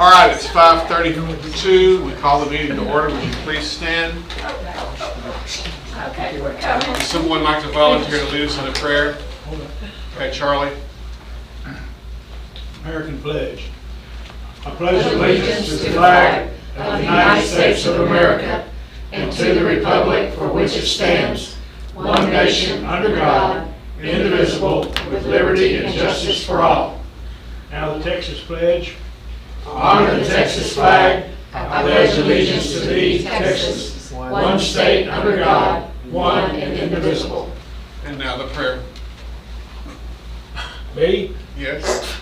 All right, it's 5:32. We call the meeting to order. Would you please stand? Would someone like to volunteer to lead us in a prayer? Okay, Charlie. American pledge. I pledge allegiance to the flag of the United States of America and to the republic for which it stands, one nation under God, indivisible, with liberty and justice for all. Now the Texas pledge. I honor the Texas flag. I pledge allegiance to thee, Texas, one state under God, one and indivisible. And now the prayer. Me? Yes.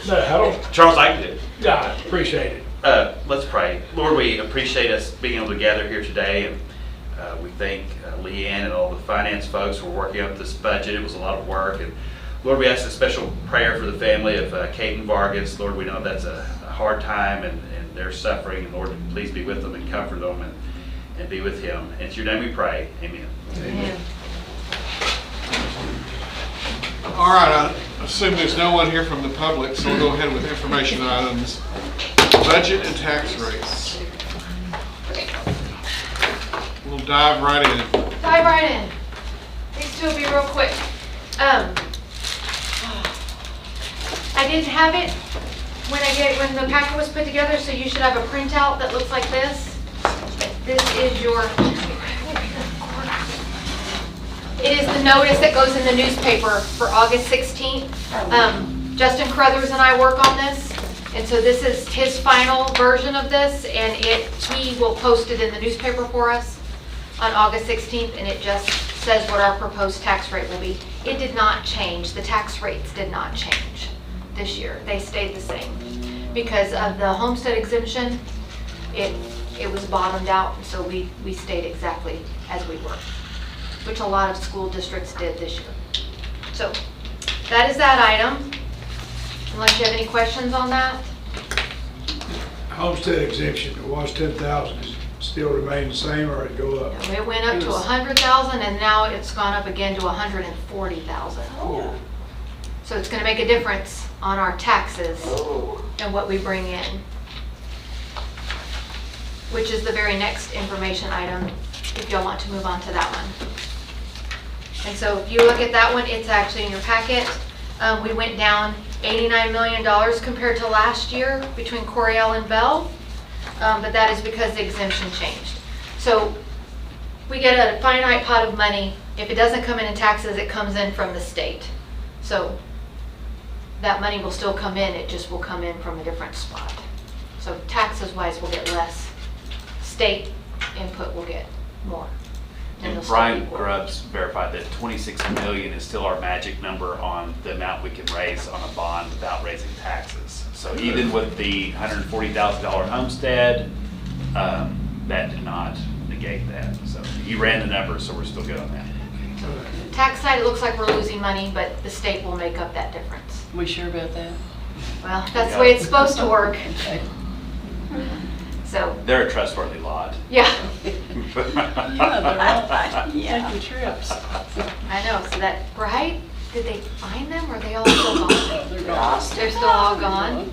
No, I don't. Charles, I can do it. Yeah, appreciate it. Let's pray. Lord, we appreciate us being able to gather here today, and we thank Leanne and all the finance folks for working up this budget. It was a lot of work, and Lord, we ask a special prayer for the family of Caden Vargas. Lord, we know that's a hard time, and they're suffering, and Lord, please be with them and comfort them and be with him. In your name we pray. Amen. Amen. All right, I assume there's no one here from the public, so we'll go ahead with information items. Budget and tax rates. We'll dive right in. Dive right in. These two will be real quick. I didn't have it when the packet was put together, so you should have a printout that looks like this. This is your. It is the notice that goes in the newspaper for August 16th. Justin Crothers and I work on this, and so this is his final version of this, and he will post it in the newspaper for us on August 16th, and it just says what our proposed tax rate will be. It did not change. The tax rates did not change this year. They stayed the same. Because of the homestead exemption, it was bottomed out, and so we stayed exactly as we were, which a lot of school districts did this year. So that is that item. Unless you have any questions on that. Homestead exemption, it was 10,000, is it still remain the same or it go up? It went up to 100,000 and now it's gone up again to 140,000. Oh. So it's going to make a difference on our taxes and what we bring in, which is the very next information item if y'all want to move on to that one. And so if you look at that one, it's actually in your packet. We went down $89 million compared to last year between Coryell and Bell, but that is because the exemption changed. So we get a finite pot of money. If it doesn't come in taxes, it comes in from the state. So that money will still come in, it just will come in from a different spot. So taxes wise, we'll get less. State input will get more. And Brian Grubbs verified that 26 million is still our magic number on the amount we can raise on a bond without raising taxes. So even with the $140,000 homestead, that did not negate that. So you ran the numbers, so we're still good on that. Tax side, it looks like we're losing money, but the state will make up that difference. We sure about that? Well, that's the way it's supposed to work. So, They're a trustworthy lot. yeah, Yeah, they're all taking trips. I know. So that, right? Did they find them or are they all still gone? They're gone. They're still all gone?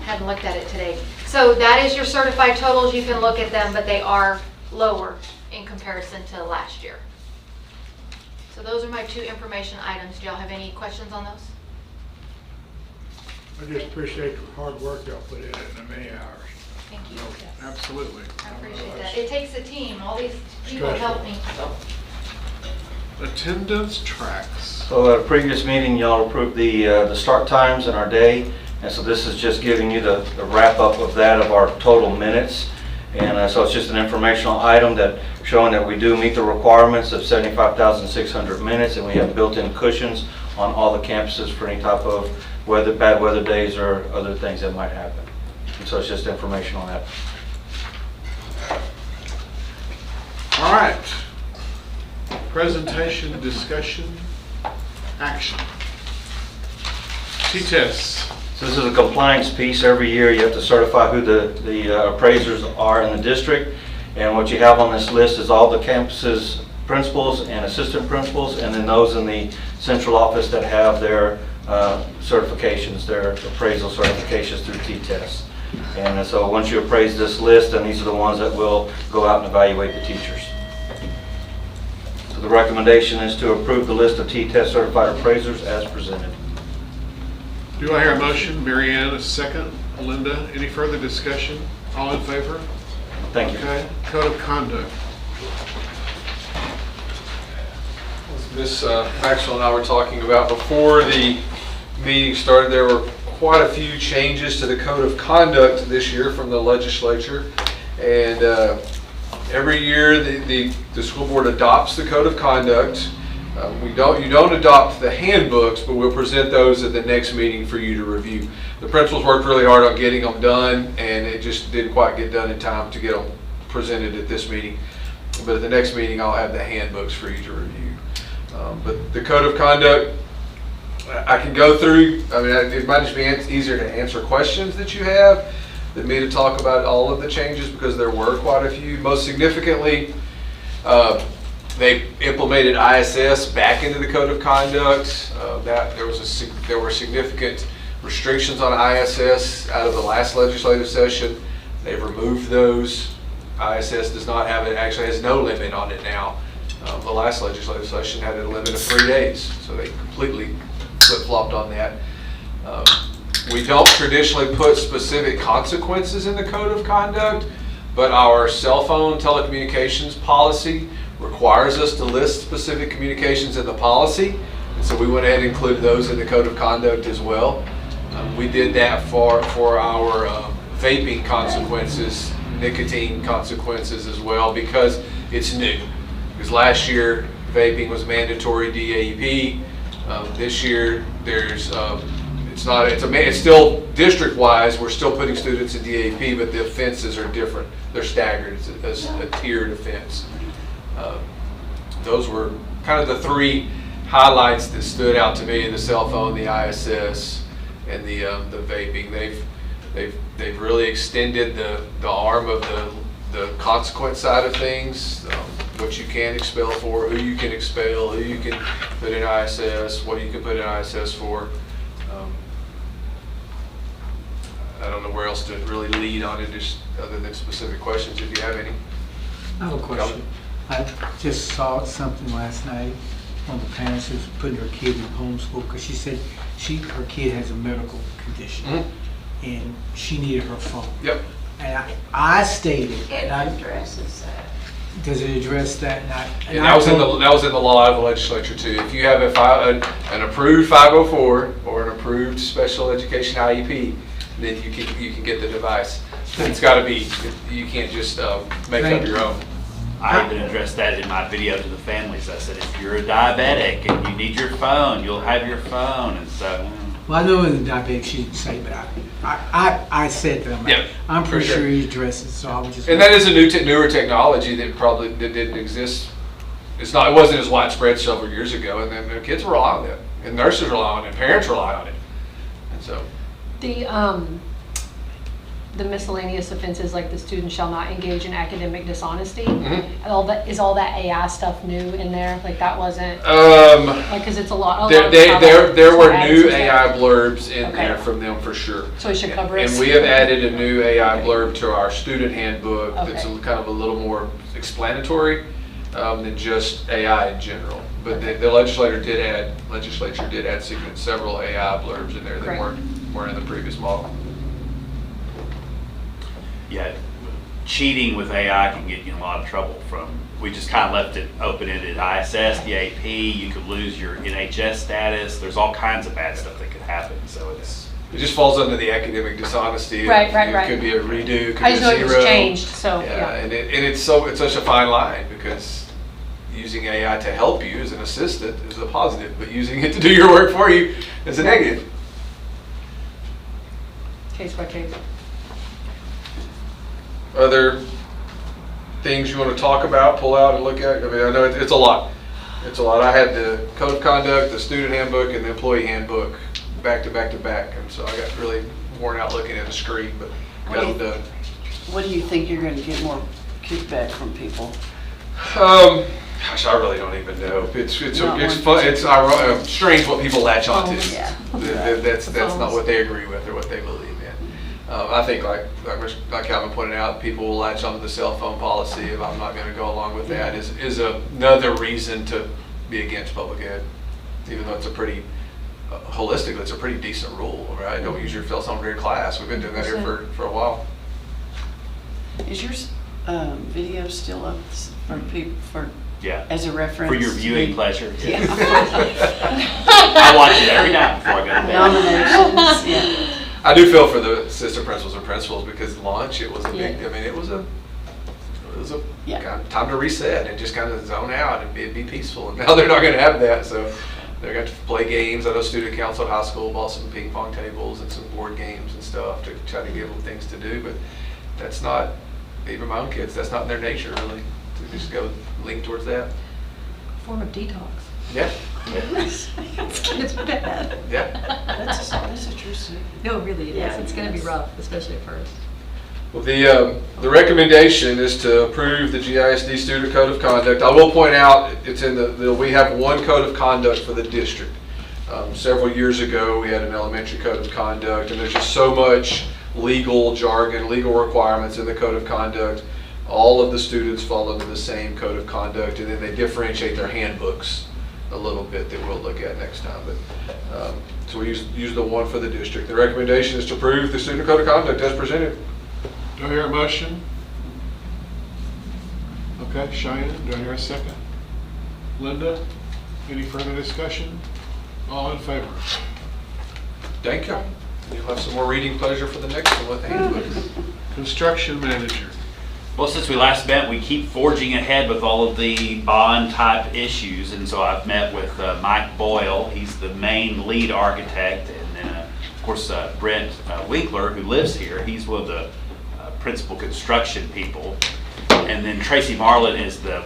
Hadn't looked at it today. So that is your certified totals. You can look at them, but they are lower in comparison to last year. So those are my two information items. Do y'all have any questions on those? I just appreciate the hard work y'all put in it and the many hours. Thank you. Absolutely. I appreciate that. It takes a team. All these people help me. Attendance tracks. So at a previous meeting, y'all approved the start times in our day, and so this is just giving you the wrap up of that of our total minutes. And so it's just an informational item that showing that we do meet the requirements of 75,600 minutes, and we have built-in cushions on all the campuses for any type of bad weather days or other things that might happen. And so it's just information on that. All right. Presentation, discussion, action. T-tests. So this is a compliance piece. Every year you have to certify who the appraisers are in the district. And what you have on this list is all the campuses principals and assistant principals, and then those in the central office that have their certifications, their appraisal certifications through T-tests. And so once you appraise this list, then these are the ones that will go out and evaluate the teachers. So the recommendation is to approve the list of T-test certified appraisers as presented. Do I hear a motion? Mary Ann, a second. Linda, any further discussion? All in favor? Thank you. Okay, code of conduct. Ms. Maxwell and I were talking about before the meeting started, there were quite a few changes to the code of conduct this year from the legislature. And every year the school board adopts the code of conduct. You don't adopt the handbooks, but we'll present those at the next meeting for you to review. The principals worked really hard on getting them done, and it just didn't quite get done in time to get them presented at this meeting. But at the next meeting, I'll have the handbooks for you to review. But the code of conduct, I can go through. I mean, it might just be easier to answer questions that you have than me to talk about all of the changes, because there were quite a few. Most significantly, they implemented ISS back into the code of conduct. There were significant restrictions on ISS out of the last legislative session. They've removed those. ISS does not have it, actually has no limit on it now. The last legislative session had a limit of 3 days, so they completely flip-flopped on that. We don't traditionally put specific consequences in the code of conduct, but our cell phone telecommunications policy requires us to list specific communications in the policy, and so we went ahead and included those in the code of conduct as well. We did that for our vaping consequences, nicotine consequences as well, because it's new. Because last year vaping was mandatory DAEP. This year there's it's still district-wise. We're still putting students in DAEP, but the offenses are different. They're staggered. It's a tiered offense. Those were kind of the 3 highlights that stood out to me: the cell phone, the ISS, and the vaping. They've really extended the arm of the consequence side of things. What you can expel for, who you can expel, who you can put in ISS, what you can put in ISS for. I don't know where else to really lead on it, just other than specific questions, if you have any. I have a question. I just saw something last night on the parents who's putting her kid in homeschool, because she said her kid has a medical condition and she needed her phone. Yep. And I stated, It and I, addresses that. does it address that? And that was in the law of the legislature too. If you have an approved 504 or an approved special education IEP, then you can get the device. It's got to be. You can't just make up your own. I even addressed that in my video to the families. I said, if you're a diabetic and you need your phone, you'll have your phone. And so, Well, I know in the diabetic she didn't say, but I said that. Yeah, I'm pretty for sure. sure he addresses it, so I was just. And that is a newer technology that didn't exist. It wasn't as widespread several years ago, and then the kids rely on it, and nurses rely on it, and parents rely on it, and so. The miscellaneous offenses, like the student shall not engage in academic dishonesty. Mhm. All that AI stuff new in there? Like that wasn't, because it's a lot. There were new AI. AI blurbs in Okay. there from them for sure. So it should cover it. And we have added a new AI blurb to our student handbook that's Okay. kind of a little more explanatory than just AI in general. But the legislature did add several AI blurbs in there that Great. weren't in the previous model. yeah, cheating with AI can get you in a lot of trouble we just kind of left it open-ended. ISS, the AP, you could lose your NHS status. There's all kinds of bad stuff that could happen, so It just falls under the academic dishonesty. Right. It could be a redo, it could I be a just know it zero. was changed, so, Yeah, yeah. and it's such a fine line, because using AI to help you as an assistant is a positive, but using it to do your work for you is a negative. Case by case. Other things you want to talk about, pull out and look at? I mean, I know it's a lot. It's a lot. I had the code of conduct, the student handbook, and the employee handbook back to back to back, and so I got really worn out looking at the screen, but got them done. What do you think you're going to get more kickback from people? Gosh, I really don't even know. It's Not it's one fun. It's strange what people latch onto. Oh, yeah. That's not what they agree with or what they believe in. I think like Calvin pointed out, people will latch onto the cell phone policy. If I'm not going to go along with that, is another reason to be against public ed, even though it's a pretty holistically, it's a pretty decent rule, right? Don't use your cell phone during class. We've been doing that here for a while. Is your video still up for people, Yeah. as a reference? For your viewing pleasure. Yeah. I watch it every night before I go to bed. Nominations, yeah. I do feel for the assistant principals and principals because lunch, it was a big, Yeah. I mean, it was a Yeah. kind of time to reset and just kind of zone out and be peaceful. And now they're not going to have that, so they're going to play games. I know student council at high school bought some ping pong tables and some board games and stuff to try to give them things to do, but that's not, even my own kids, that's not in their nature really, to just go lean towards that. Form of detox. Yeah, It's bad. yeah. That's a true statement. No, it really Yeah, is. It's going to be yes. rough, especially at first. Well, the recommendation is to approve the GISD student code of conduct. I will point out, it's in we have one code of conduct for the district. Several years ago, we had an elementary code of conduct, and there's just so much legal jargon, legal requirements in the code of conduct. All of the students fall under the same code of conduct, and then they differentiate their handbooks a little bit that we'll look at next time. But so we use the one for the district. The recommendation is to approve the student code of conduct as presented. Do I hear a motion? Okay, Cheyenne, do I hear a second? Linda, any further discussion? All in favor? Thank you. You'll have some more reading pleasure for the next one with the handbooks. Construction manager. Well, since we last met, we keep forging ahead with all of the bond type issues, and so I've met with Mike Boyle. He's the main lead architect, and then of course Brent Winkler, who lives here. He's one of the principal construction people, and then Tracy Marlin is the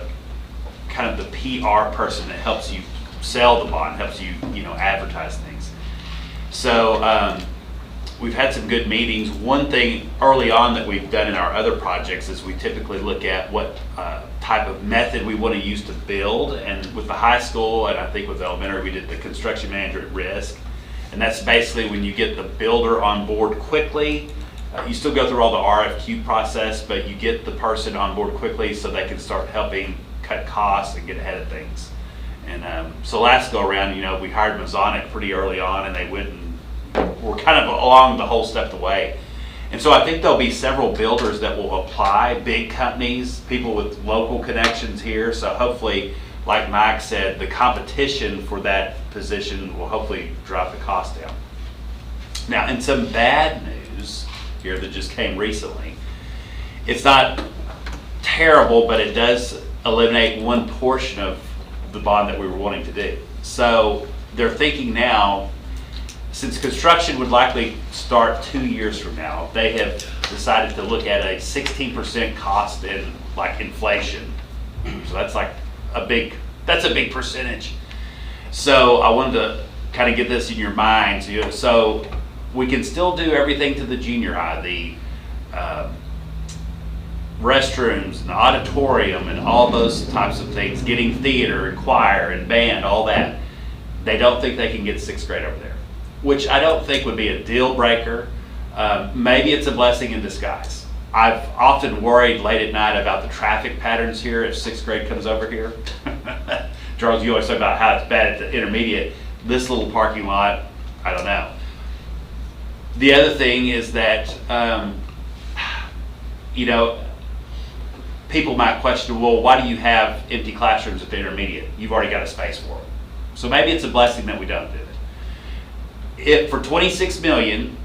kind of the PR person that helps you sell the bond, helps you advertise things. So we've had some good meetings. One thing early on that we've done in our other projects is we typically look at what type of method we want to use to build, and with the high school and I think with the elementary we did the construction manager at risk, and that's basically when you get the builder on board quickly. You still go through all the RFQ process, but you get the person on board quickly so they can start helping cut costs and get ahead of things. And so last go around, we hired Masonic pretty early on, and they went and were kind of along the whole step of the way. And so I think there'll be several builders that will apply, big companies, people with local connections here. So hopefully, like Mike said, the competition for that position will hopefully drop the cost down. Now, in some bad news here that just came recently, it's not terrible, but it does eliminate one portion of the bond that we were wanting to do. So they're thinking now, since construction would likely start 2 years from now, they have decided to look at a 16% cost in like inflation. So that's like a big percentage. So I wanted to kind of get this in your minds. So we can still do everything to the junior high, the restrooms and the auditorium and all those types of things, getting theater and choir and band, all that. They don't think they can get sixth grade over there, which I don't think would be a deal breaker. Maybe it's a blessing in disguise. I've often worried late at night about the traffic patterns here if sixth grade comes over here. Charles, you always talk about how it's bad at the intermediate. This little parking lot, I don't know. The other thing is that, people might question, well, why do you have empty classrooms at the intermediate? You've already got a space for them. So maybe it's a blessing that we don't do it. If for $26 million,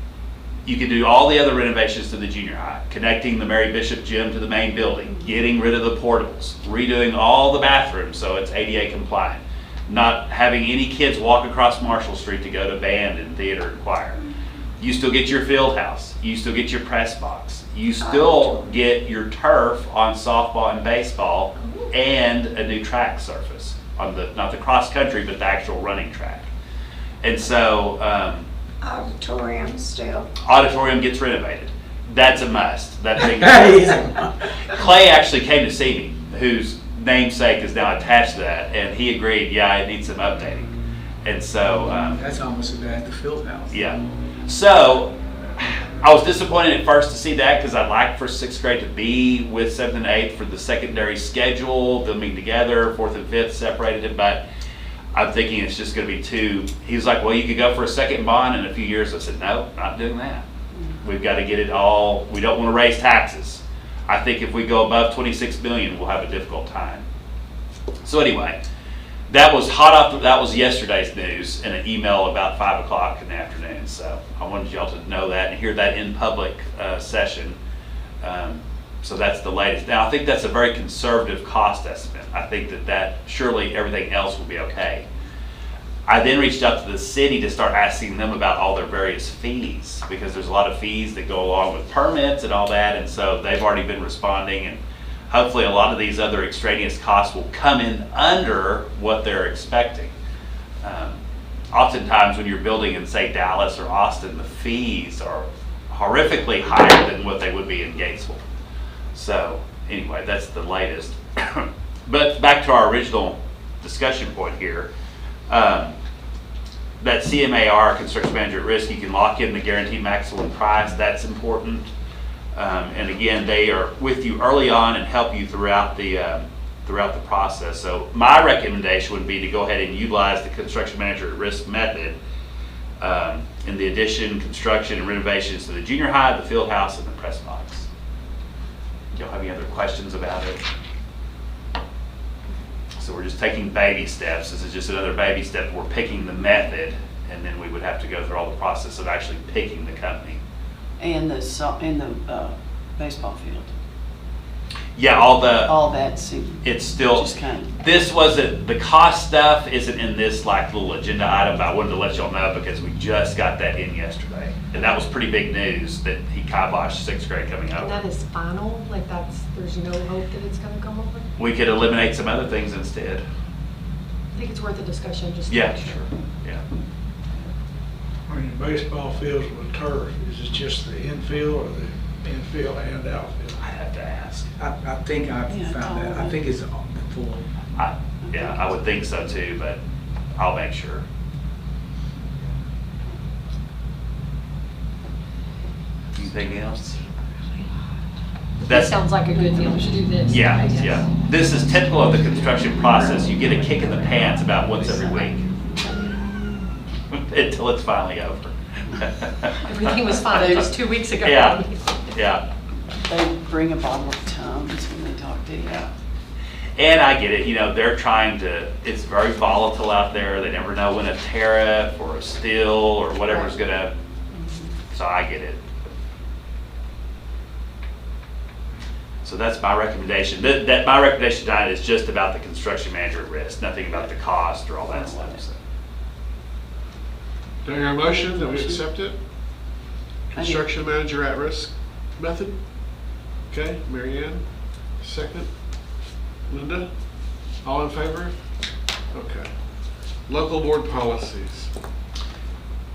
you could do all the other renovations to the junior high, connecting the Mary Bishop gym to the main building, getting rid of the portables, redoing all the bathrooms so it's ADA compliant, not having any kids walk across Marshall Street to go to band and theater and choir. You still get your field house, you still get your press box, you still get your turf on softball and baseball, and a new track surface on not the cross country, but the actual running track. And so Auditorium still. auditorium gets renovated. That's a must. That thing. Clay actually came to see me, who's namesake is now attached to that, and he agreed, yeah, it needs some updating. And so, That's almost as bad as the field house. yeah. So, I was disappointed at first to see that because I'd like for 6th grade to be with 7th and 8th for the secondary schedule, them being together, 4th and 5th separated, but I'm thinking it's just going to be too. He was like, well, you could go for a second bond in a few years. I said, no, not doing that. We've got to get it all. We don't want to raise taxes. I think if we go above 26 million, we'll have a difficult time. So anyway, that was hot off. That was yesterday's news in an email about 5 o'clock in the afternoon. So I wanted y'all to know that and hear that in public session. So that's the latest. Now I think that's a very conservative cost estimate. I think that surely everything else will be okay. I then reached out to the city to start asking them about all their various fees, because there's a lot of fees that go along with permits and all that, and so they've already been responding, and hopefully a lot of these other extraneous costs will come in under what they're expecting. Oftentimes when you're building in, say, Dallas or Austin, the fees are horrifically higher than what they would be in Gatesville. So anyway, that's the latest. But back to our original discussion point here. That CMAR, construction manager at risk, you can lock in the guaranteed maximum price. That's important. And again, they are with you early on and help you throughout the process. So my recommendation would be to go ahead and utilize the construction manager at risk method in the addition, construction, and renovations to the junior high, the field house, and the press box. Do y'all have any other questions about it? So we're just taking baby steps. This is just another baby step. We're picking the method, and then we would have to go through all the process of actually picking the company. And the baseball field. Yeah, All that seemed it's still, just kind of. this wasn't, the cost stuff isn't in this like little agenda item, but I wanted to let y'all know because we just got that in yesterday. And that was pretty big news that he kiboshed 6th grade coming And that over. is final, like there's no hope that it's gonna come over? We could eliminate some other things instead. I think it's worth a discussion, just to Yeah, make sure. sure, yeah. When the baseball fields with turf, is it just the infield or the infield and outfield? I'd have to ask. I think I Yeah, found that. I think it's on the full. Yeah, I would think so too, but I'll make sure. Anything else? That sounds like a good deal, we should do this. Yeah, I guess. yeah. This is typical of the construction process. You get a kick in the pants about once every week until it's finally over. Everything was fine just 2 weeks ago. Yeah, yeah. They bring a bottle of Tums when they talk to you. And I get it, they're trying to, it's very volatile out there. They never know when a tariff or a steel or whatever's gonna, so I get it. So that's my recommendation. That my recommendation tonight is just about the construction manager at risk, nothing about the cost or all that stuff. So. Do I hear a motion that we accept it? I do. Construction manager at risk method? Okay, Mary Ann, second. Linda, all in favor? Okay. Local board policies.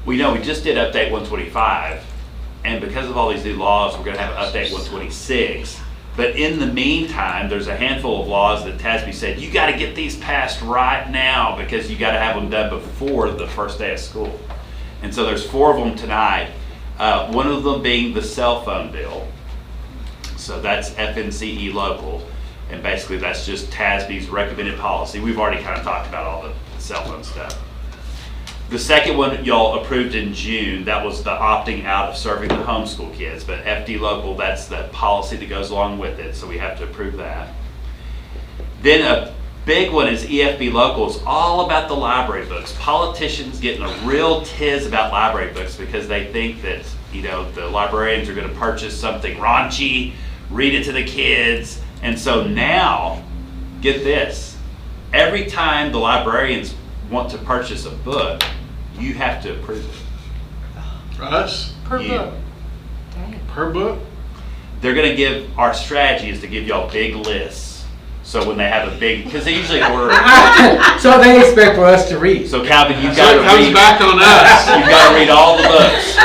We know we just did update 125, and because of all these new laws, we're gonna have update 126. But in the meantime, there's a handful of laws that TASB said, you gotta get these passed right now because you gotta have them done before the first day of school. And so there's 4 of them tonight. One of them being the cell phone bill. So that's FNCE local. And basically that's just TASB's recommended policy. We've already kind of talked about all the cell phone stuff. The second one y'all approved in June, that was the opting out of serving the homeschool kids, but FD local, that's the policy that goes along with it, so we have to approve that. Then a big one is EFB local. It's all about the library books. Politicians getting a real tiz about library books because they think that, the librarians are gonna purchase something raunchy, read it to the kids, and so now, get this, every time the librarians want to purchase a book, you have to approve it. Us? Per You. book. Dang. Per book? They're gonna give, our strategy is to give y'all big lists. So when they have a big, because they usually order, So they expect for us to read. so Calvin, you've So gotta it comes read, back on us. you've gotta read all the books.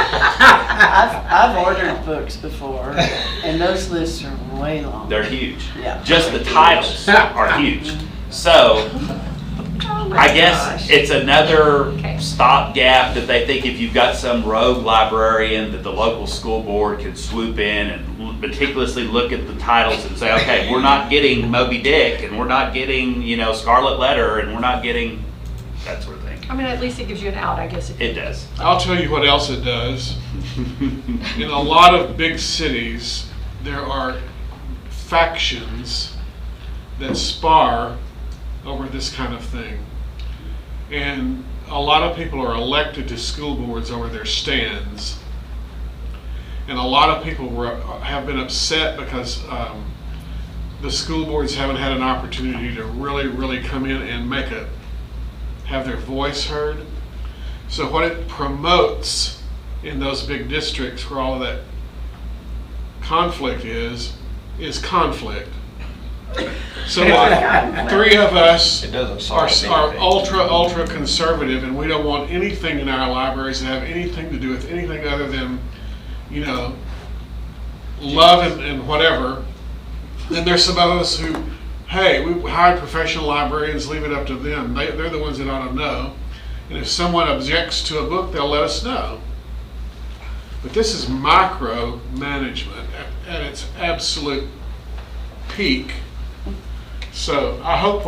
I've ordered books before, and those lists are way long. They're huge. Yeah. Just the titles are huge. So I guess it's another stopgap that they think if you've got some rogue librarian that the local school board can swoop in and meticulously look at the titles and say, okay, we're not getting Moby Dick, and we're not getting, Scarlet Letter, and we're not getting that sort of thing. I mean, at least it gives you an out, I guess. It does. I'll tell you what else it does. In a lot of big cities, there are factions that spar over this kind of thing. And a lot of people are elected to school boards over their stands. And a lot of people have been upset because the school boards haven't had an opportunity to really come in and have their voice heard. So what it promotes in those big districts where all of that conflict is conflict. So three of us are ultra conservative, and we don't want anything in our libraries to have anything to do with anything other than, love and whatever. Then there's some of us who, hey, we hire professional librarians, leave it up to them. They're the ones that ought to know. And if someone objects to a book, they'll let us know. But this is micro management at its absolute peak. So I hope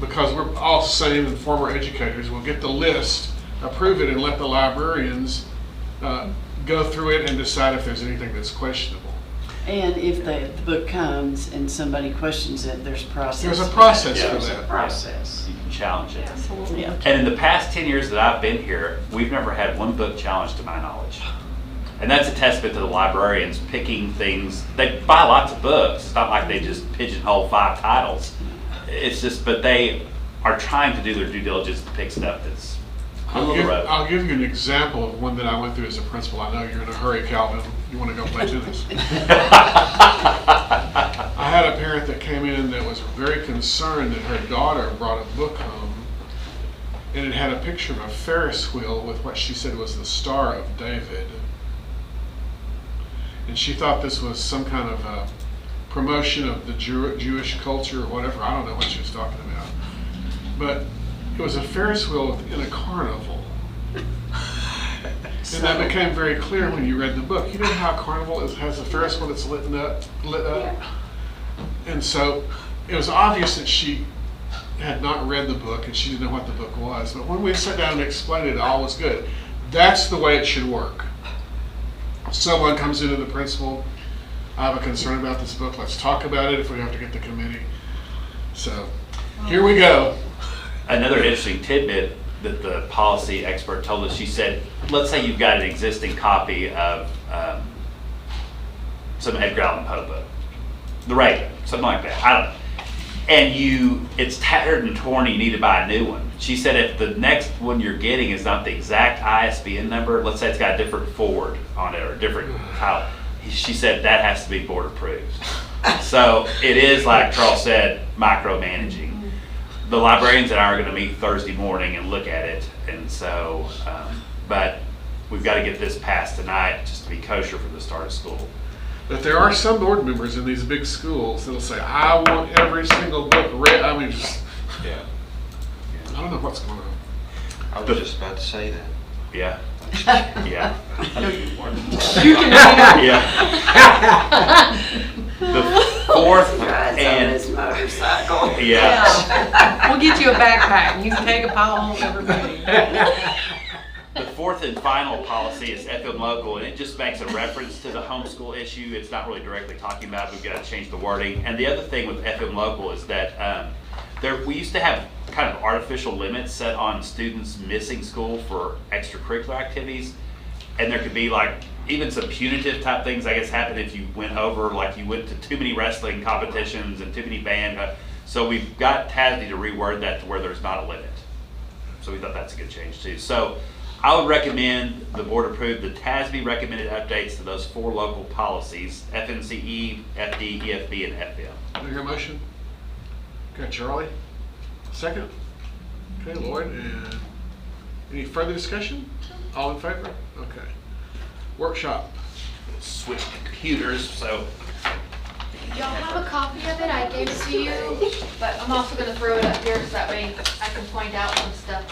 because we're all sane and former educators, we'll get the list, approve it, and let the librarians go through it and decide if there's anything that's questionable. And if the book comes and somebody questions it, there's a process. There's a process for There's that. a process. You can challenge it. Absolutely. Yeah. And in the past 10 years that I've been here, we've never had one book challenged to my knowledge. And that's a testament to the librarians picking things. They buy lots of books. It's not like they just pigeonhole 5 titles. It's just, but they are trying to do their due diligence to pick stuff that's on the road. I'll give you an example of one that I went through as a principal. I know you're in a hurry, Calvin. You want to go play tennis? I had a parent that came in that was very concerned that her daughter brought a book home, and it had a picture of a Ferris wheel with what she said was the Star of David. And she thought this was some kind of a promotion of the Jewish culture or whatever. I don't know what she was talking about. But it was a Ferris wheel in a carnival. And that became very clear when you read the book. You know how a carnival has a Ferris wheel that's lit up? Yeah. And so it was obvious that she had not read the book and she didn't know what the book was. But when we sat down and explained it, all was good. That's the way it should work. Someone comes into the principal, I have a concern about this book, let's talk about it if we have to get the committee. So here we go. Another interesting tidbit that the policy expert told us, she said, let's say you've got an existing copy of some Edgar Allan Poe book, The Raven, something like that, I don't know. And it's tattered and torn, you need to buy a new one. She said if the next one you're getting is not the exact ISBN number, let's say it's got a different forward on it or a different title, she said that has to be board approved. So it is, like Charles said, micromanaging. The librarians and I are going to meet Thursday morning and look at it, and so, but we've got to get this passed tonight just to be kosher for the start of school. But there are some board members in these big schools that'll say, I want every single book read. I mean, just, Yeah. I don't know what's going on. I was just about to say that. Yeah. Yeah. You can read Yeah. The fourth Guys on and his motorcycle. yeah. We'll get you a backpack. You can take a pile home every day. The fourth and final policy is FM local, and it just makes a reference to the homeschool issue. It's not really directly talking about it. We've got to change the wording. And the other thing with FM local is that we used to have kind of artificial limits set on students missing school for extracurricular activities. And there could be like even some punitive type things, I guess, happen if you went over, like you went to too many wrestling competitions and too many band. So we've got TASB to reword that to where there's not a limit. So we thought that's a good change too. So I would recommend the board approve the TASB recommended updates to those 4 local policies, FNCE, FD, EFB, and FM. Do you hear a motion? Okay, Charlie. Second. Okay, Lloyd. And any further discussion? All in favor? Okay. workshop. Switch computers, so Y'all have a copy of it, I gave it to you, but I'm also gonna throw it up here so that way I can point out some stuff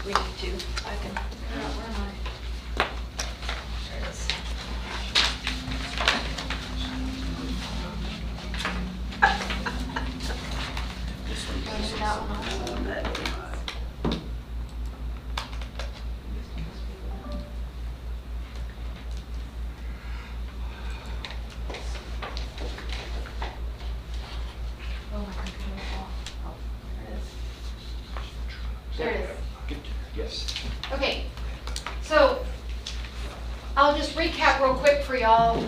we need to. I can, where am I? There it is. Maybe that one. Oh, my computer's off. Oh, there it is. There it is. yes. Okay, so I'll just recap real quick for y'all.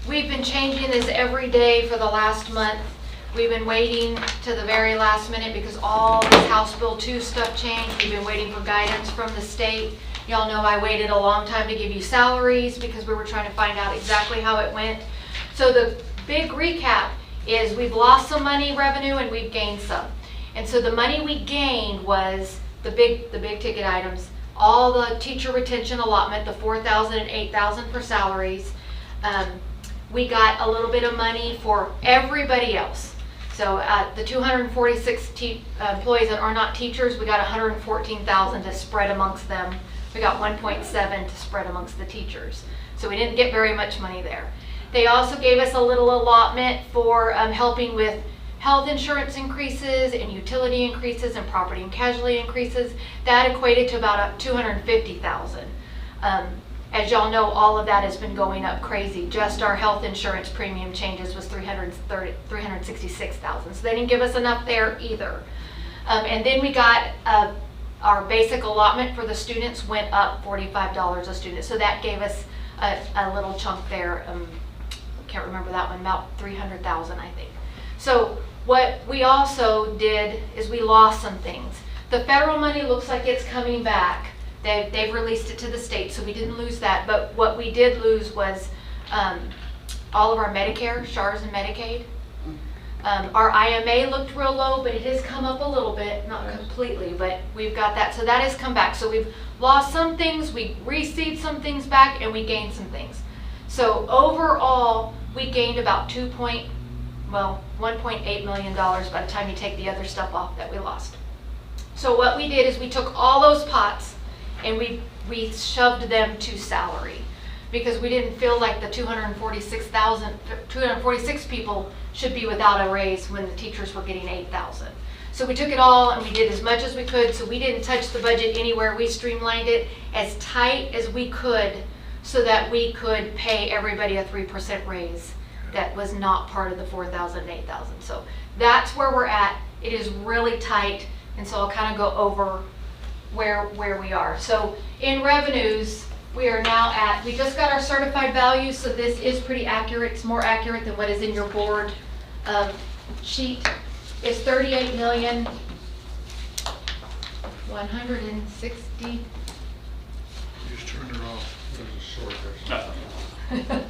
We've been changing this every day for the last month. We've been waiting to the very last minute because all this House Bill 2 stuff changed. We've been waiting for guidance from the state. Y'all know I waited a long time to give you salaries because we were trying to find out exactly how it went. So the big recap is we've lost some money revenue and we've gained some. And so the money we gained was the big ticket items, all the teacher retention allotment, the $4,000 and $8,000 for salaries. We got a little bit of money for everybody else. So the 246 employees that are not teachers, we got 114,000 to spread amongst them. We got 1.7 to spread amongst the teachers. So we didn't get very much money there. They also gave us a little allotment for helping with health insurance increases and utility increases and property and casualty increases. That equated to about 250,000. As y'all know, all of that has been going up crazy. Just our health insurance premium changes was 366,000. So they didn't give us enough there either. And then we got our basic allotment for the students went up $45 a student. So that gave us a little chunk there. Can't remember that one, about 300,000, I think. So what we also did is we lost some things. The federal money looks like it's coming back. They've released it to the state, so we didn't lose that. But what we did lose was all of our Medicare, SHARS and Medicaid. Our IMA looked real low, but it has come up a little bit, not completely, but we've got that. So that has come back. So we've lost some things, we received some things back, and we gained some things. So overall, we gained about $1.8 million by the time you take the other stuff off that we lost. So what we did is we took all those pots and we shoved them to salary because we didn't feel like the 246 people should be without a raise when the teachers were getting 8,000. So we took it all and we did as much as we could. So we didn't touch the budget anywhere. We streamlined it as tight as we could so that we could pay everybody a 3% raise that was not part of the 4,000 and 8,000. So that's where we're at. It is really tight. And so I'll kind of go over where we are. So in revenues, we are now at, we just got our certified values, so this is pretty accurate. It's more accurate than what is in your board sheet. It's 38,160. You just turned it off. There's a short there.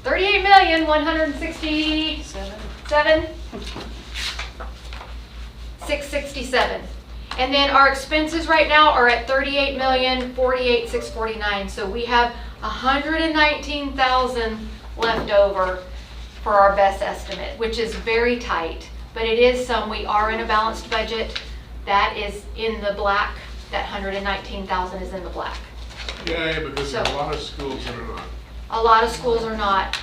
38,167,667. And then our expenses right now are at 38,048,649. So we have 119,000 left over for our best estimate, which is very tight, but it is some. We are in a balanced budget. That is in the black. That 119,000 is in the black. Yay, because there are a lot of schools that are not. A lot of schools are not.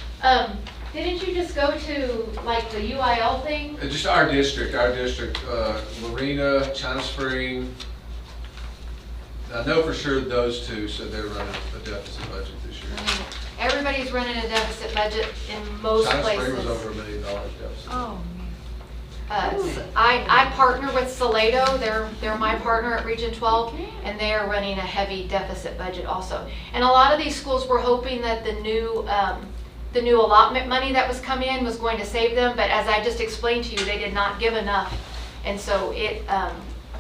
Didn't you just go to like the UIL thing? Just our district, Marina, China Spring. I know for sure those two said they're running a deficit budget this year. Everybody's running a deficit budget in most China places. Spring was over $1 million deficit. Oh, I partner with Salado. They're my partner at Region 12, and they are running a heavy deficit budget also. And a lot of these schools were hoping that the new allotment money that was coming in was going to save them, but as I just explained to you, they did not give enough. And so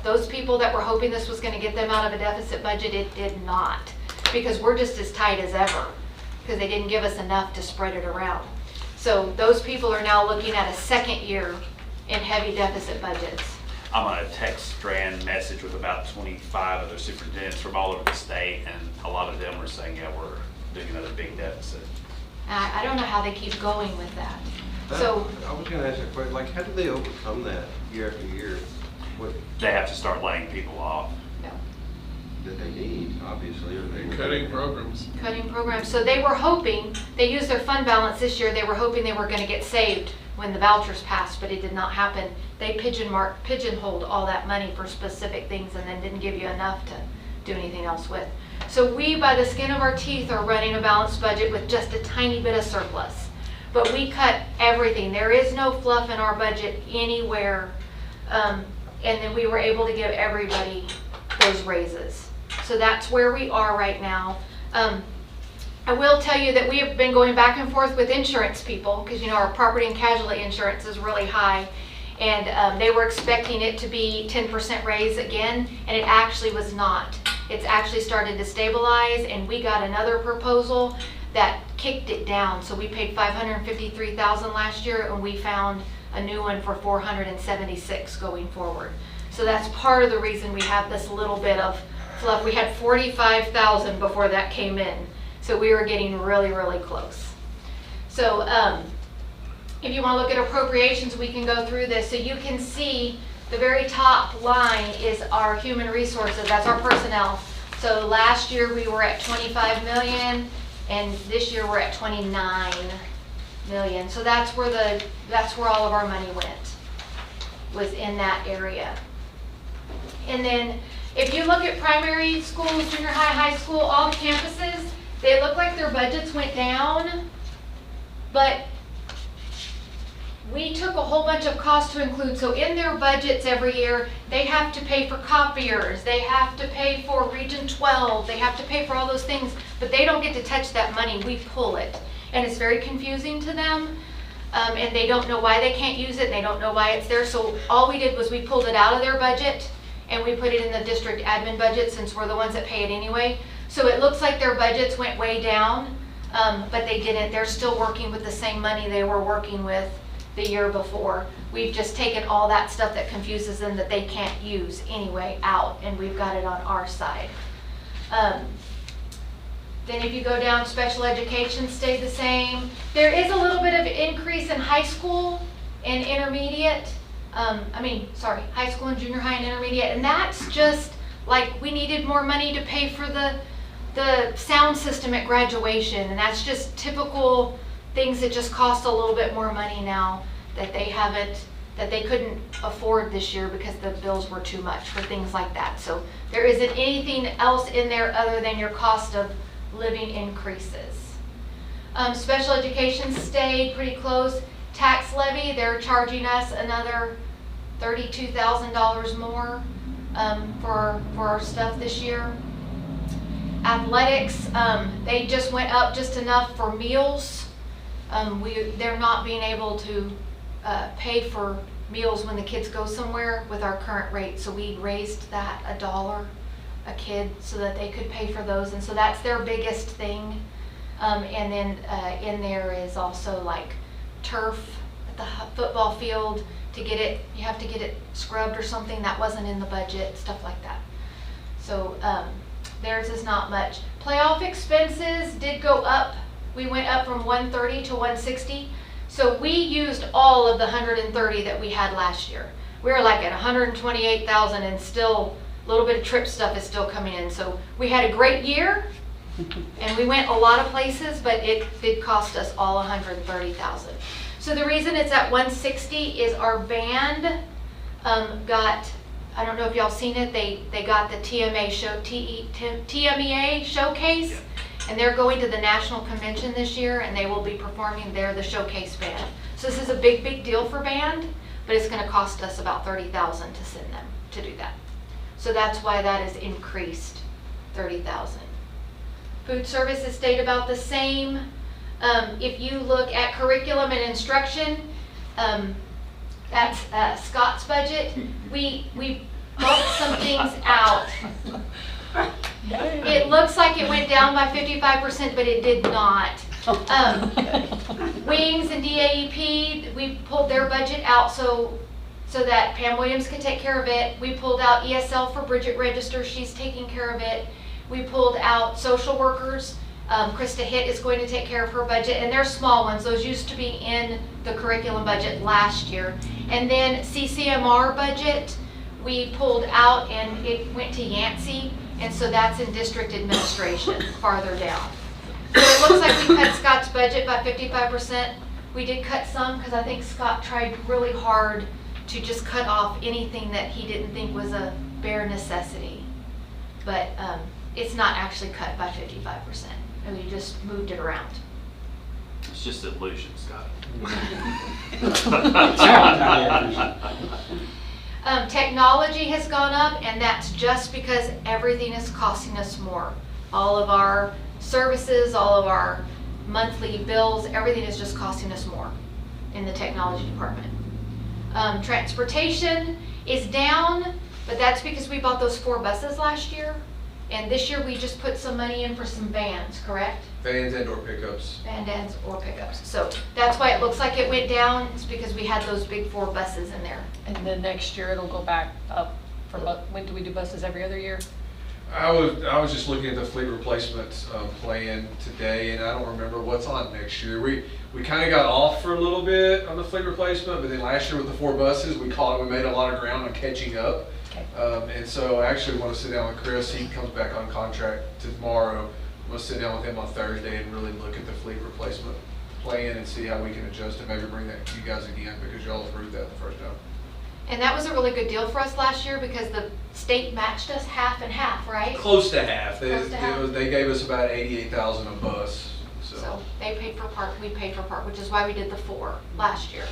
those people that were hoping this was going to get them out of a deficit budget, it did not, because we're just as tight as ever, because they didn't give us enough to spread it around. So those people are now looking at a second year in heavy deficit budgets. I'm on a text strand message with about 25 other superintendents from all over the state, and a lot of them are saying, yeah, we're doing another big deficit. I don't know how they keep going with that. So, I was gonna ask a question, like, how do they overcome that year after year? What They have to start laying people off. that they need, obviously, or they. Cutting programs. cutting programs. So they were hoping, they used their fund balance this year, they were hoping they were gonna get saved when the vouchers passed, but it did not happen. They pigeonholed all that money for specific things and then didn't give you enough to do anything else with. So we, by the skin of our teeth, are running a balanced budget with just a tiny bit of surplus. But we cut everything. There is no fluff in our budget anywhere. And then we were able to give everybody those raises. So that's where we are right now. I will tell you that we have been going back and forth with insurance people, because our property and casualty insurance is really high. And they were expecting it to be 10% raise again, and it actually was not. It's actually started to stabilize, and we got another proposal that kicked it down. So we paid $553,000 last year, and we found a new one for $476 going forward. So that's part of the reason we have this little bit of fluff. We had $45,000 before that came in. So we were getting really, really close. So if you want to look at appropriations, we can go through this. So you can see the very top line is our human resources. That's our personnel. So last year we were at 25 million, and this year we're at 29 million. So that's where all of our money went, was in that area. And then if you look at primary schools, junior high, high school, all the campuses, they look like their budgets went down, but we took a whole bunch of costs to include. So in their budgets every year, they have to pay for copiers, they have to pay for Region 12, they have to pay for all those things, but they don't get to touch that money. We pull it. And it's very confusing to them, and they don't know why they can't use it, and they don't know why it's there. So all we did was we pulled it out of their budget, and we put it in the district admin budget, since we're the ones that pay it anyway. So it looks like their budgets went way down, but they didn't. They're still working with the same money they were working with the year before. We've just taken all that stuff that confuses them that they can't use anyway out, and we've got it on our side. Then if you go down, special education stayed the same. There is a little bit of increase in high school and intermediate. High school and junior high and intermediate, and that's just like we needed more money to pay for the sound system at graduation, and that's just typical things that just cost a little bit more money now that they couldn't afford this year because the bills were too much for things like that. So there isn't anything else in there other than your cost of living increases. Special education stayed pretty close. Tax levy, they're charging us another $32,000 more for our stuff this year. Athletics, they just went up just enough for meals. They're not being able to pay for meals when the kids go somewhere with our current rate, so we raised that $1 a kid so that they could pay for those, and so that's their biggest thing. And then in there is also like turf at the football field. To get it, you have to get it scrubbed or something. That wasn't in the budget, stuff like that. So theirs is not much. Playoff expenses did go up. We went up from 130 to 160. So we used all of the 130 that we had last year. We were like at 128,000, and still a little bit of trip stuff is still coming in. So we had a great year, and we went a lot of places, but it did cost us all 130,000. So the reason it's at 160 is our band got, I don't know if y'all seen it, they got the TMEA showcase, and they're going to the national convention this year, and they will be performing there, the showcase band. So this is a big, big deal for band, but it's going to cost us about $30,000 to send them to do that. So that's why that is increased, $30,000. Food services stayed about the same. If you look at curriculum and instruction, that's Scott's budget. We bumped some things out. It looks like it went down by 55%, but it did not. Wings and DAEP, we pulled their budget out, so so that Pam Williams could take care of it. We pulled out ESL for Bridget Register, she's taking care of it. We pulled out social workers. Krista Hitt is going to take care of her budget, and they're small ones. Those used to be in the curriculum budget last year. And then CCMR budget, we pulled out and it went to Yancey, and so that's in district administration farther down. So it looks like we cut Scott's budget by 55%. We did cut some because I think Scott tried really hard to just cut off anything that he didn't think was a bare necessity. But it's not actually cut by 55%. And we just moved it around. It's just an illusion, Scott. Technology has gone up, and that's just because everything is costing us more. All of our services, all of our monthly bills, everything is just costing us more in the technology department. Transportation is down, but that's because we bought those 4 buses last year. And this year we just put some money in for some vans, correct? Vans and or pickups. Vans or pickups. So that's why it looks like it went down. It's because we had those big 4 buses in there. And then next year it'll go back up for, when do we do buses every other year? I was just looking at the fleet replacement plan today, and I don't remember what's on next year. We kind of got off for a little bit on the fleet replacement, but then last year with the 4 buses, we made a lot of ground on catching up. Okay. And so I actually want to sit down with Chris. He comes back on contract tomorrow. I'm going to sit down with him on Thursday and really look at the fleet replacement plan and see how we can adjust and maybe bring that to you guys again, because y'all approved that the first time. And that was a really good deal for us last year because the state matched us half and half, right? Close to half. Close to half. They gave us about $88,000 a bus. So they paid for part, we paid for part, which is why we did the 4 last year.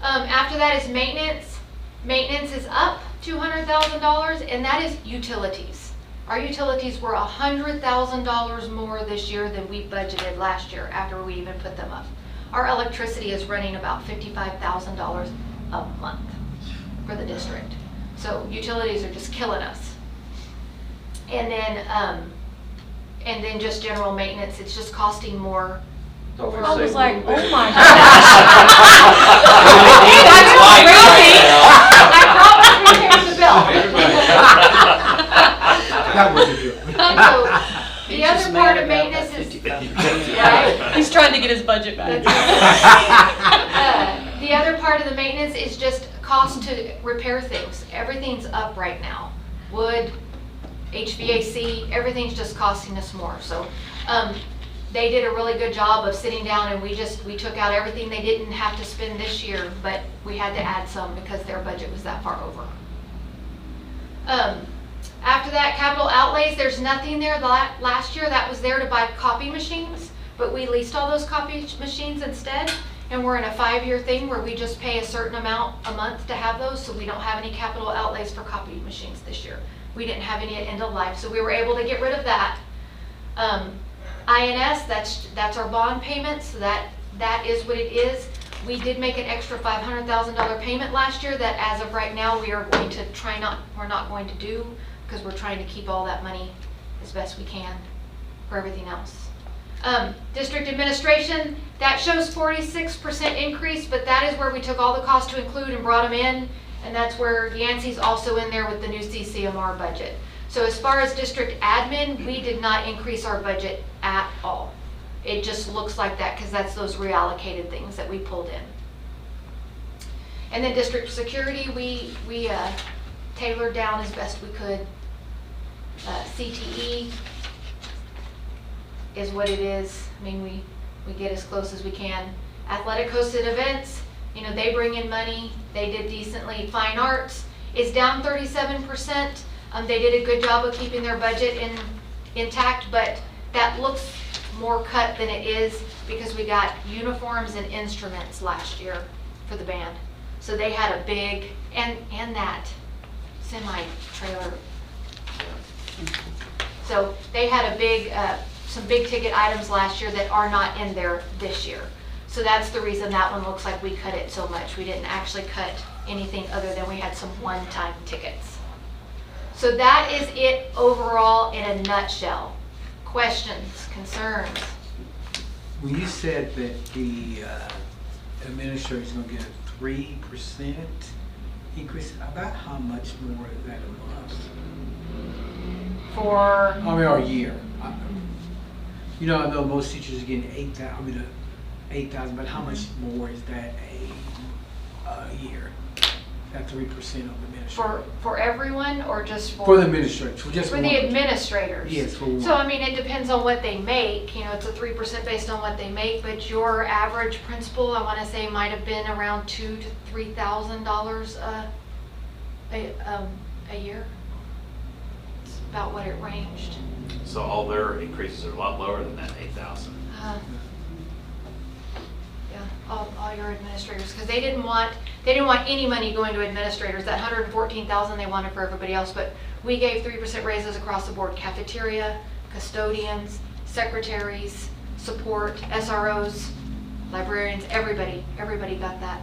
After that is maintenance. Maintenance is up $200,000, and that is utilities. Our utilities were $100,000 more this year than we budgeted last year after we even put them up. Our electricity is running about $55,000 a month for the district. So utilities are just killing us. And then just general maintenance, it's just costing more. Don't I say was like, move oh it. my I promise we paid the bill. So the other part of maintenance is, right? He's trying to get his budget back. The other part of the maintenance is just cost to repair things. Everything's up right now. Wood, HVAC, everything's just costing us more. So they did a really good job of sitting down, and we took out everything they didn't have to spend this year, but we had to add some because their budget was that far over. After that, capital outlays, there's nothing there. Last year that was there to buy copy machines, but we leased all those copy machines instead, and we're in a 5-year thing where we just pay a certain amount a month to have those, so we don't have any capital outlays for copy machines this year. We didn't have any at end of life, so we were able to get rid of that. INS, that's our bond payment, so that is what it is. We did make an extra $500,000 payment last year that as of right now we are going to we're not going to do, because we're trying to keep all that money as best we can for everything else. District administration, that shows 46% increase, but that is where we took all the costs to include and brought them in, and that's where Yancey's also in there with the new CCMR budget. So as far as district admin, we did not increase our budget at all. It just looks like that because that's those reallocated things that we pulled in. And then district security, we tailored down as best we could. CTE is what it is. I mean, we get as close as we can. Athletic hosted events, you know, they bring in money. They did decently. Fine arts is down 37%. They did a good job of keeping their budget intact, but that looks more cut than it is because we got uniforms and instruments last year for the band. So they had a big, and that semi-trailer. So they had a big, some big ticket items last year that are not in there this year. So that's the reason that one looks like we cut it so much. We didn't actually cut anything other than we had some one-time tickets. So that is it overall in a nutshell. Questions, concerns? When you said that the administrator is going to get a 3% increase, about how much more is that a month? For, Or a year? You know, I know most teachers are getting 8,000, but how much more is that a year? That 3% of the administrators? for everyone or just for? For the administrators, for just For one. the administrators? Yes, for one. So, I mean, it depends on what they make, you know, it's a 3% based on what they make, but your average principal, I wanna say, might have been around $2,000 to $3,000 a year. It's about what it ranged. So all their increases are a lot lower than that 8,000. Yeah, all your administrators, because they didn't want any money going to administrators. That 114,000 they wanted for everybody else, but we gave 3% raises across the board: cafeteria, custodians, secretaries, support, SROs, librarians, everybody got that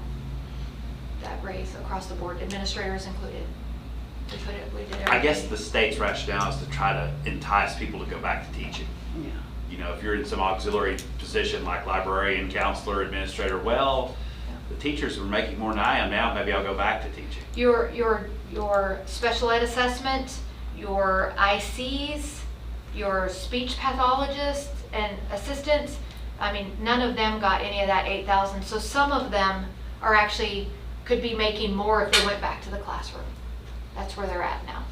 raise across the board, administrators included. We did everything. I guess the state's rationale is to try to entice people to go back to teaching. Yeah. You know, if you're in some auxiliary position like librarian, counselor, administrator, well, the teachers are making more than I am now, maybe I'll go back to teaching. Your special ed assessment, your ICs, your speech pathologists and assistants, I mean, none of them got any of that 8,000. So some of them are actually, could be making more if they went back to the classroom. That's where they're at now.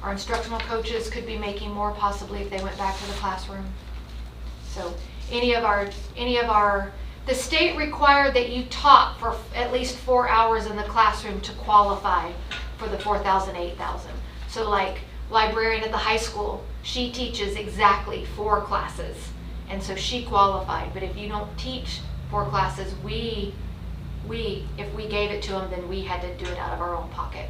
Our instructional coaches could be making more possibly if they went back to the classroom. So the state required that you taught for at least 4 hours in the classroom to qualify for the 4,000, 8,000. So like librarian at the high school, she teaches exactly 4 classes. And so she qualified, but if you don't teach 4 classes, if we gave it to them, then we had to do it out of our own pocket.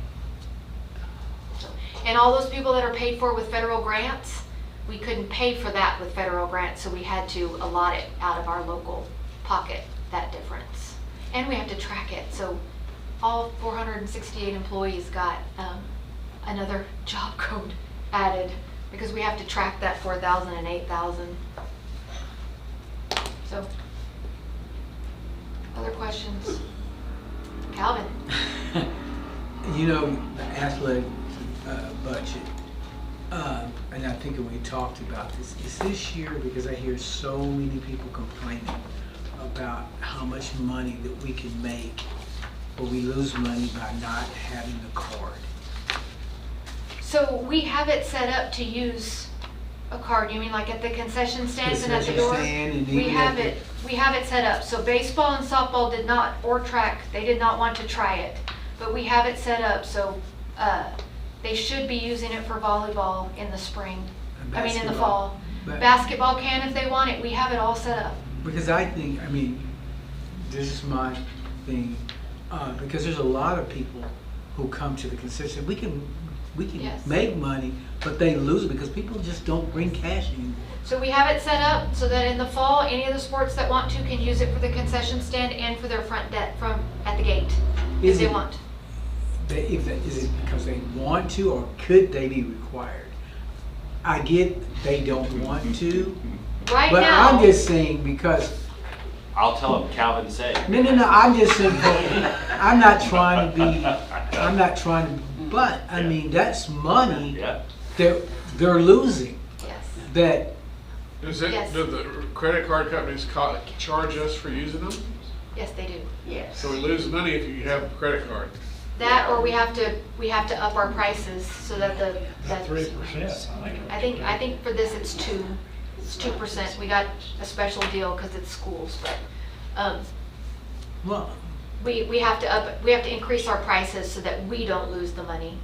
And all those people that are paid for with federal grants, we couldn't pay for that with federal grants, so we had to allot it out of our local pocket, that difference. And we have to track it, so all 468 employees got another job code added because we have to track that 4,000 and 8,000. So, other questions? Calvin? You know, the athletic budget, and I think we talked about this, is this year, because I hear so many people complaining about how much money that we can make, but we lose money by not having the card. So we have it set up to use a card. You mean like at the concession stands and at the door? We have it set up. So baseball and softball did not, or track, they did not want to try it. But we have it set up, so they should be using it for volleyball in the spring. I mean in the fall. Basketball can if they want it. We have it all set up. Because I think, I mean, this is my thing, because there's a lot of people who come to the concession. We can Yes. make money, but they lose it because people just don't bring cash anymore. So we have it set up so that in the fall, any of the sports that want to can use it for the concession stand and for their front debt at the gate, if they want. Is it because they want to, or could they be required? I get they don't want to, Right but now, I'm just saying because, I'll tell them Calvin said. no, I'm just saying, I'm not trying to, but I mean, that's money Yeah. they're losing. yes. That, Yes. Do the credit card companies charge us for using them? Yes, they do. Yes. So we lose money if you have a credit card. That, or we have to up our prices so that that's 3%. I think for this it's 2%. We got a special deal because it's schools, but Well, we have to increase our prices so that we don't lose the money.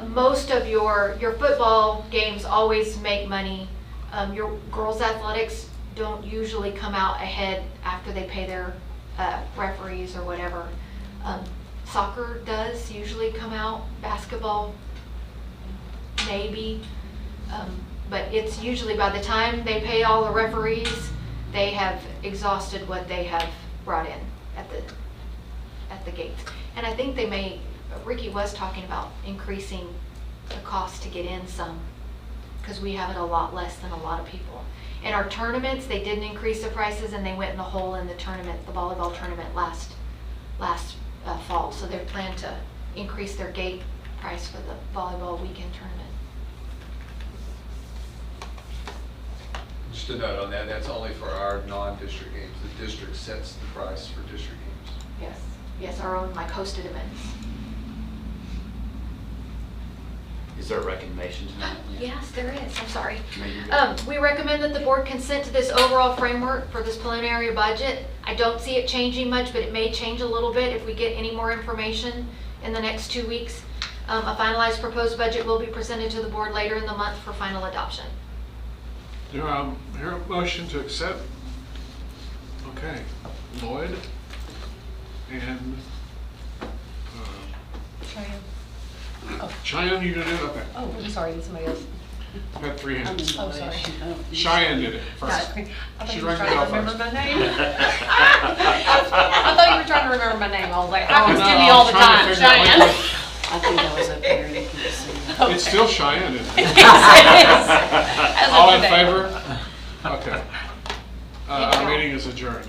Most of your football games always make money. Your girls' athletics don't usually come out ahead after they pay their referees or whatever. Soccer does usually come out, basketball maybe, but it's usually by the time they pay all the referees, they have exhausted what they have brought in at the gates. And I think Ricky was talking about increasing the cost to get in some, because we have it a lot less than a lot of people. In our tournaments, they didn't increase the prices and they went in the hole in the tournament, the volleyball tournament last fall. So they plan to increase their gate price for the volleyball weekend tournament. Just a note on that, that's only for our non-district games. The district sets the price for district games. Yes, yes, our own like hosted events. Is there a recommendation tonight? Yes, there is, I'm sorry. No, you're good. We recommend that the board consent to this overall framework for this preliminary budget. I don't see it changing much, but it may change a little bit if we get any more information in the next 2 weeks. A finalized proposed budget will be presented to the board later in the month for final adoption. Here a motion to accept. Okay, Lloyd and Cheyenne. Cheyenne, you did it? Okay. Oh, I'm sorry, did somebody else? I've had 3 hands. Oh, sorry. Cheyenne did it first. Got it. I thought She you were rang the trying to bell remember first. my name. I thought you were trying to remember my name. I was like, happens Oh, to no, me I all was the trying to time, figure out Cheyenne. which I think I was up there and you couldn't see that. It's still Cheyenne, isn't it? Yes, it is. As of All in today. favor? Okay. Our meeting is adjourned.